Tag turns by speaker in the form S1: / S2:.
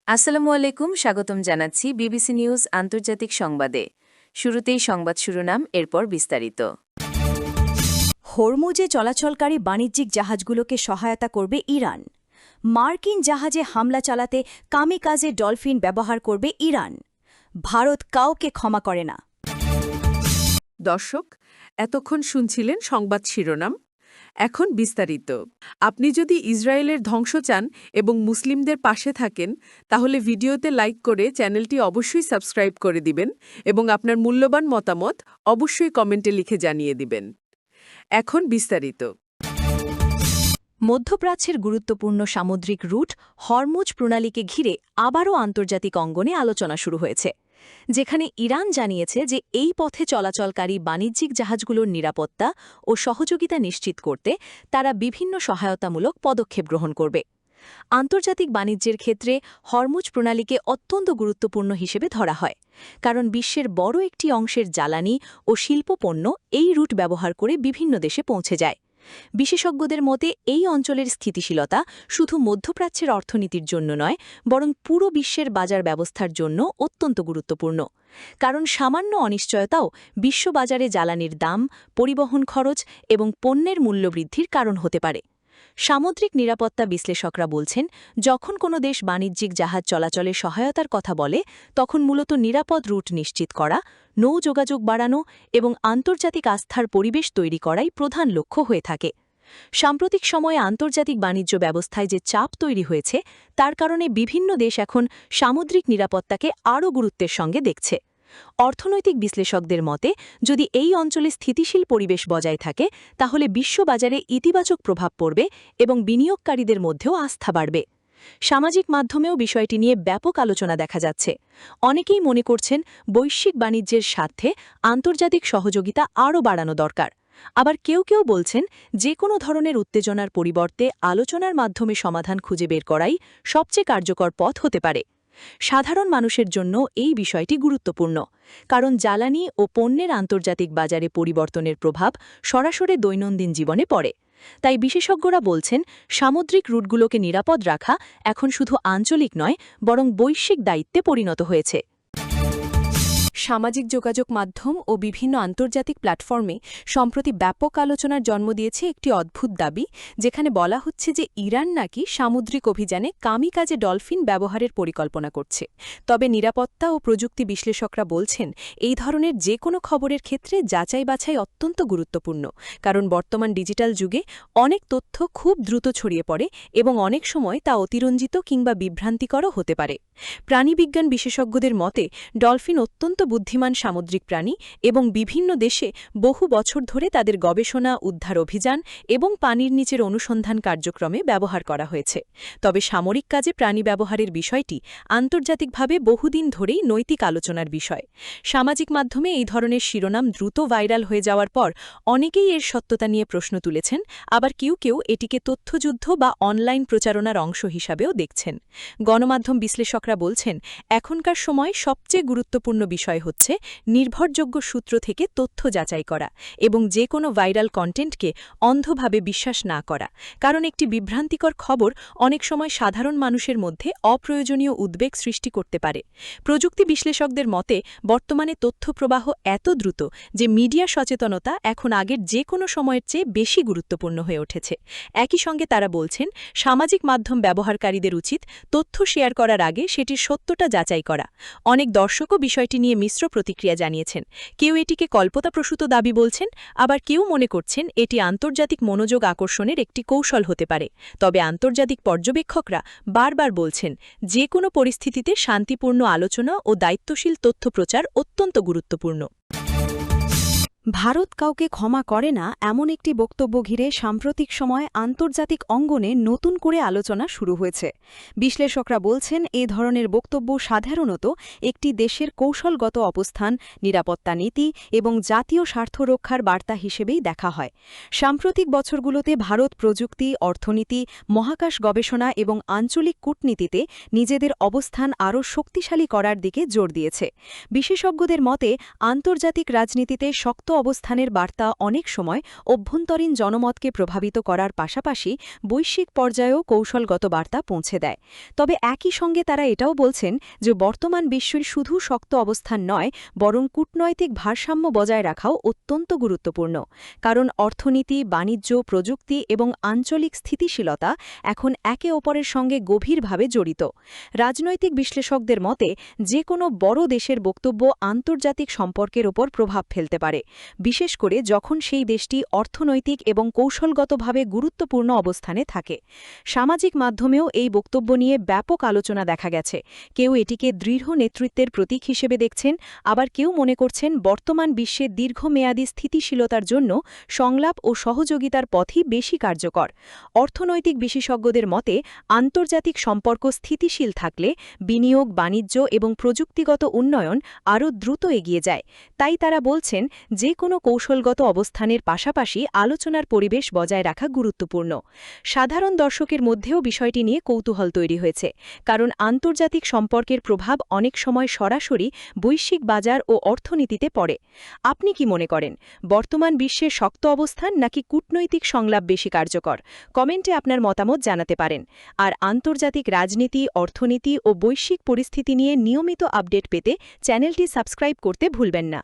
S1: আসসালামু আলাইকুম, স্বাগতম জানাচ্ছি বিবিসি নিউজ আন্তর্জাতিক সংবাদে। শুরুতেই সংবাদ শিরোনাম, এরপর বিস্তারিত।
S2: হরমুজে চলাচলকারী বাণিজ্যিক জাহাজগুলোকে সহায়তা করবে ইরান। মার্কিন জাহাজে হামলা চালাতে কামিকাজে ডলফিন ব্যবহার করবে ইরান। ভারত কাউকে ক্ষমা করে না।
S3: দর্শক, এতক্ষণ শুনছিলেন সংবাদ শিরোনাম। এখন বিস্তারিত। আপনি যদি ইসরায়েলের ধ্বংস চান এবং মুসলিমদের পাশে থাকেন, তাহলে ভিডিওতে লাইক করে চ্যানেলটি অবশ্যই সাবস্ক্রাইব করে দিবেন এবং আপনার মূল্যবান মতামত অবশ্যই কমেন্টে লিখে জানিয়ে দিবেন। এখন বিস্তারিত।
S2: মধ্যপ্রাচ্যের গুরুত্বপূর্ণ সামুদ্রিক রুট হরমুজ প্রণালীকে ঘিরে আবারও আন্তর্জাতিক অঙ্গনে আলোচনা শুরু হয়েছে, যেখানে ইরান জানিয়েছে যে এই পথে চলাচলকারী বাণিজ্যিক জাহাজগুলোর নিরাপত্তা ও সহযোগিতা নিশ্চিত করতে তারা বিভিন্ন সহায়তামূলক পদক্ষেপ গ্রহণ করবে। আন্তর্জাতিক বাণিজ্যের ক্ষেত্রে হরমুজ প্রণালীকে অত্যন্ত গুরুত্বপূর্ণ হিসেবে ধরা হয়, কারণ বিশ্বের বড় একটি অংশের জ্বালানি ও শিল্পপণ্য এই রুট ব্যবহার করে বিভিন্ন দেশে পৌঁছে যায়। বিশেষজ্ঞদের মতে এই অঞ্চলের স্থিতিশীলতা শুধু মধ্যপ্রাচ্যের অর্থনীতির জন্য নয়, বরং পুরো বিশ্বের বাজার ব্যবস্থার জন্য অত্যন্ত গুরুত্বপূর্ণ। কারণ সামান্য অনিশ্চয়তাও বিশ্ববাজারে জ্বালানির দাম, পরিবহন খরচ এবং পণ্যের মূল্যবৃদ্ধির কারণ হতে পারে। সামুদ্রিক নিরাপত্তা বিশ্লেষকরা বলছেন, যখন কোনো দেশ বাণিজ্যিক জাহাজ চলাচলে সহায়তার কথা বলে, তখন মূলত নিরাপদ রুট নিশ্চিত করা, নৌ যোগাযোগ বাড়ানো এবং আন্তর্জাতিক আস্থার পরিবেশ তৈরি করাই প্রধান লক্ষ্য হয়ে থাকে। সাম্প্রতিক সময়ে আন্তর্জাতিক বাণিজ্য ব্যবস্থায় যে চাপ তৈরি হয়েছে, তার কারণে বিভিন্ন দেশ এখন সামুদ্রিক নিরাপত্তাকে আরও গুরুত্বের সঙ্গে দেখছে। অর্থনৈতিক বিশ্লেষকদের মতে, যদি এই অঞ্চলে স্থিতিশীল পরিবেশ বজায় থাকে, তাহলে বিশ্ববাজারে ইতিবাচক প্রভাব পড়বে এবং বিনিয়োগকারীদের মধ্যেও আস্থা বাড়বে। সামাজিক মাধ্যমেও বিষয়টি নিয়ে ব্যাপক আলোচনা দেখা যাচ্ছে। অনেকেই মনে করছেন, বৈশ্বিক বাণিজ্যের স্বার্থে আন্তর্জাতিক সহযোগিতা আরও বাড়ানো দরকার। আবার কেউ কেউ বলছেন, যে কোনো ধরনের উত্তেজনার পরিবর্তে আলোচনার মাধ্যমে সমাধান খুঁজে বের করাই সবচেয়ে কার্যকর পথ হতে পারে। সাধারণ মানুষের জন্য এই বিষয়টি গুরুত্বপূর্ণ, কারণ জ্বালানি ও পণ্যের আন্তর্জাতিক বাজারে পরিবর্তনের প্রভাব সরাসরি দৈনন্দিন জীবনে পড়ে। তাই বিশেষজ্ঞরা বলছেন, সামুদ্রিক রুটগুলোকে নিরাপদ রাখা এখন শুধু আঞ্চলিক নয়, বরং বৈশ্বিক দায়িত্বে পরিণত হয়েছে। সামাজিক যোগাযোগ মাধ্যম ও বিভিন্ন আন্তর্জাতিক প্ল্যাটফর্মে সম্প্রতি ব্যাপক আলোচনার জন্ম দিয়েছে একটি অদ্ভুত দাবি, যেখানে বলা হচ্ছে যে ইরান নাকি সামুদ্রিক অভিযানে কামিকাজে ডলফিন ব্যবহারের পরিকল্পনা করছে। তবে নিরাপত্তা ও প্রযুক্তি বিশ্লেষকরা বলছেন, এই ধরনের যে কোনো খবরের ক্ষেত্রে যাচাই বাছাই অত্যন্ত গুরুত্বপূর্ণ, কারণ বর্তমান ডিজিটাল যুগে অনেক তথ্য খুব দ্রুত ছড়িয়ে পড়ে এবং অনেক সময় তা অতিরঞ্জিত কিংবা বিভ্রান্তিকরও হতে পারে। প্রাণীবিজ্ঞান বিশেষজ্ঞদের মতে, ডলফিন অত্যন্ত বুদ্ধিমান সামুদ্রিক প্রাণী এবং বিভিন্ন দেশে বহু বছর ধরে তাদের গবেষণা, উদ্ধার অভিযান এবং পানির নিচের অনুসন্ধান কার্যক্রমে ব্যবহার করা হয়েছে। তবে সামরিক কাজে প্রাণী ব্যবহারের বিষয়টি আন্তর্জাতিকভাবে বহুদিন ধরেই নৈতিক আলোচনার বিষয়। সামাজিক মাধ্যমে এই ধরনের শিরোনাম দ্রুত ভাইরাল হয়ে যাওয়ার পর অনেকেই এর সত্যতা নিয়ে প্রশ্ন তুলেছেন, আবার কেউ কেউ এটিকে তথ্যযুদ্ধ বা অনলাইন প্রচারণার অংশ হিসাবেও দেখছেন। গণমাধ্যম বিশ্লেষকরা বলছেন, এখনকার সময় সবচেয়ে গুরুত্বপূর্ণ বিষয় হচ্ছে নির্ভরযোগ্য সূত্র থেকে তথ্য যাচাই করা এবং যে কোনো ভাইরাল কন্টেন্টকে অন্ধভাবে বিশ্বাস না করা, কারণ একটি বিভ্রান্তিকর খবর অনেক সময় সাধারণ মানুষের মধ্যে অপ্রয়োজনীয় উদ্বেগ সৃষ্টি করতে পারে। প্রযুক্তি বিশ্লেষকদের মতে, বর্তমানে তথ্য প্রবাহ এত দ্রুত যে মিডিয়া সচেতনতা এখন আগের যে কোনো সময়ের চেয়ে বেশি গুরুত্বপূর্ণ হয়ে উঠেছে। একই সঙ্গে তারা বলছেন, সামাজিক মাধ্যম ব্যবহারকারীদের উচিত তথ্য শেয়ার করার আগে সেটির সত্যতা যাচাই করা। অনেক দর্শকও বিষয়টি নিয়ে মিশ্র প্রতিক্রিয়া জানিয়েছেন। কেউ এটিকে কল্পনাপ্রসূত দাবি বলছেন, আবার কেউ মনে করছেন এটি আন্তর্জাতিক মনোযোগ আকর্ষণের একটি কৌশল হতে পারে। তবে আন্তর্জাতিক পর্যবেক্ষকরা বারবার বলছেন, যে কোনো পরিস্থিতিতে শান্তিপূর্ণ আলোচনা ও দায়িত্বশীল তথ্য প্রচার অত্যন্ত গুরুত্বপূর্ণ। ভারত কাউকে ক্ষমা করে না, এমন একটি বক্তব্য ঘিরে সাম্প্রতিক সময় আন্তর্জাতিক অঙ্গনে নতুন করে আলোচনা শুরু হয়েছে। বিশ্লেষকরা বলছেন, এ ধরনের বক্তব্য সাধারণত একটি দেশের কৌশলগত অবস্থান, নিরাপত্তা নীতি এবং জাতীয় স্বার্থ রক্ষার বার্তা হিসেবেই দেখা হয়। সাম্প্রতিক বছরগুলোতে ভারত প্রযুক্তি, অর্থনীতি, মহাকাশ গবেষণা এবং আঞ্চলিক কূটনীতিতে নিজেদের অবস্থান আরও শক্তিশালী করার দিকে জোর দিয়েছে। বিশেষজ্ঞদের মতে, আন্তর্জাতিক রাজনীতিতে শক্ত অবস্থানের বার্তা অনেক সময় অভ্যন্তরীণ জনমতকে প্রভাবিত করার পাশাপাশি বৈশ্বিক পর্যায়েও কৌশলগত বার্তা পৌঁছে দেয়। তবে একই সঙ্গে তারা এটাও বলছেন যে বর্তমান বিশ্বের শুধু শক্ত অবস্থান নয়, বরং কূটনৈতিক ভারসাম্য বজায় রাখাও অত্যন্ত গুরুত্বপূর্ণ। কারণ অর্থনীতি, বাণিজ্য, প্রযুক্তি এবং আঞ্চলিক স্থিতিশীলতা এখন একে অপরের সঙ্গে গভীরভাবে জড়িত। রাজনৈতিক বিশ্লেষকদের মতে যে কোনো বড় দেশের বক্তব্য আন্তর্জাতিক সম্পর্কের ওপর প্রভাব ফেলতে পারে, বিশেষ করে যখন সেই দেশটি অর্থনৈতিক এবং কৌশলগতভাবে গুরুত্বপূর্ণ অবস্থানে থাকে। সামাজিক মাধ্যমেও এই বক্তব্য নিয়ে ব্যাপক আলোচনা দেখা গেছে। কেউ এটিকে দৃঢ় নেতৃত্বের প্রতীক হিসেবে দেখছেন, আবার কেউ মনে করছেন বর্তমান বিশ্বের দীর্ঘমেয়াদী স্থিতিশীলতার জন্য সংলাপ ও সহযোগিতার পথই বেশি কার্যকর। অর্থনৈতিক বিশেষজ্ঞদের মতে আন্তর্জাতিক সম্পর্ক স্থিতিশীল থাকলে বিনিয়োগ, বাণিজ্য এবং প্রযুক্তিগত উন্নয়ন আরও দ্রুত এগিয়ে যায়। তাই তারা বলছেন যে কোনো কৌশলগত অবস্থানের পাশাপাশি আলোচনার পরিবেশ বজায় রাখা গুরুত্বপূর্ণ। সাধারণ দর্শকের মধ্যেও বিষয়টি নিয়ে কৌতূহল তৈরি হয়েছে, কারণ আন্তর্জাতিক সম্পর্কের প্রভাব অনেক সময় সরাসরি বৈশ্বিক বাজার ও অর্থনীতিতে পড়ে। আপনি কি মনে করেন, বর্তমান বিশ্বের শক্ত অবস্থান নাকি কূটনৈতিক সংলাপ বেশি কার্যকর? কমেন্টে আপনার মতামত জানাতে পারেন। আর আন্তর্জাতিক রাজনীতি, অর্থনীতি ও বৈশ্বিক পরিস্থিতি নিয়ে নিয়মিত আপডেট পেতে চ্যানেলটি সাবস্ক্রাইব করতে ভুলবেন না।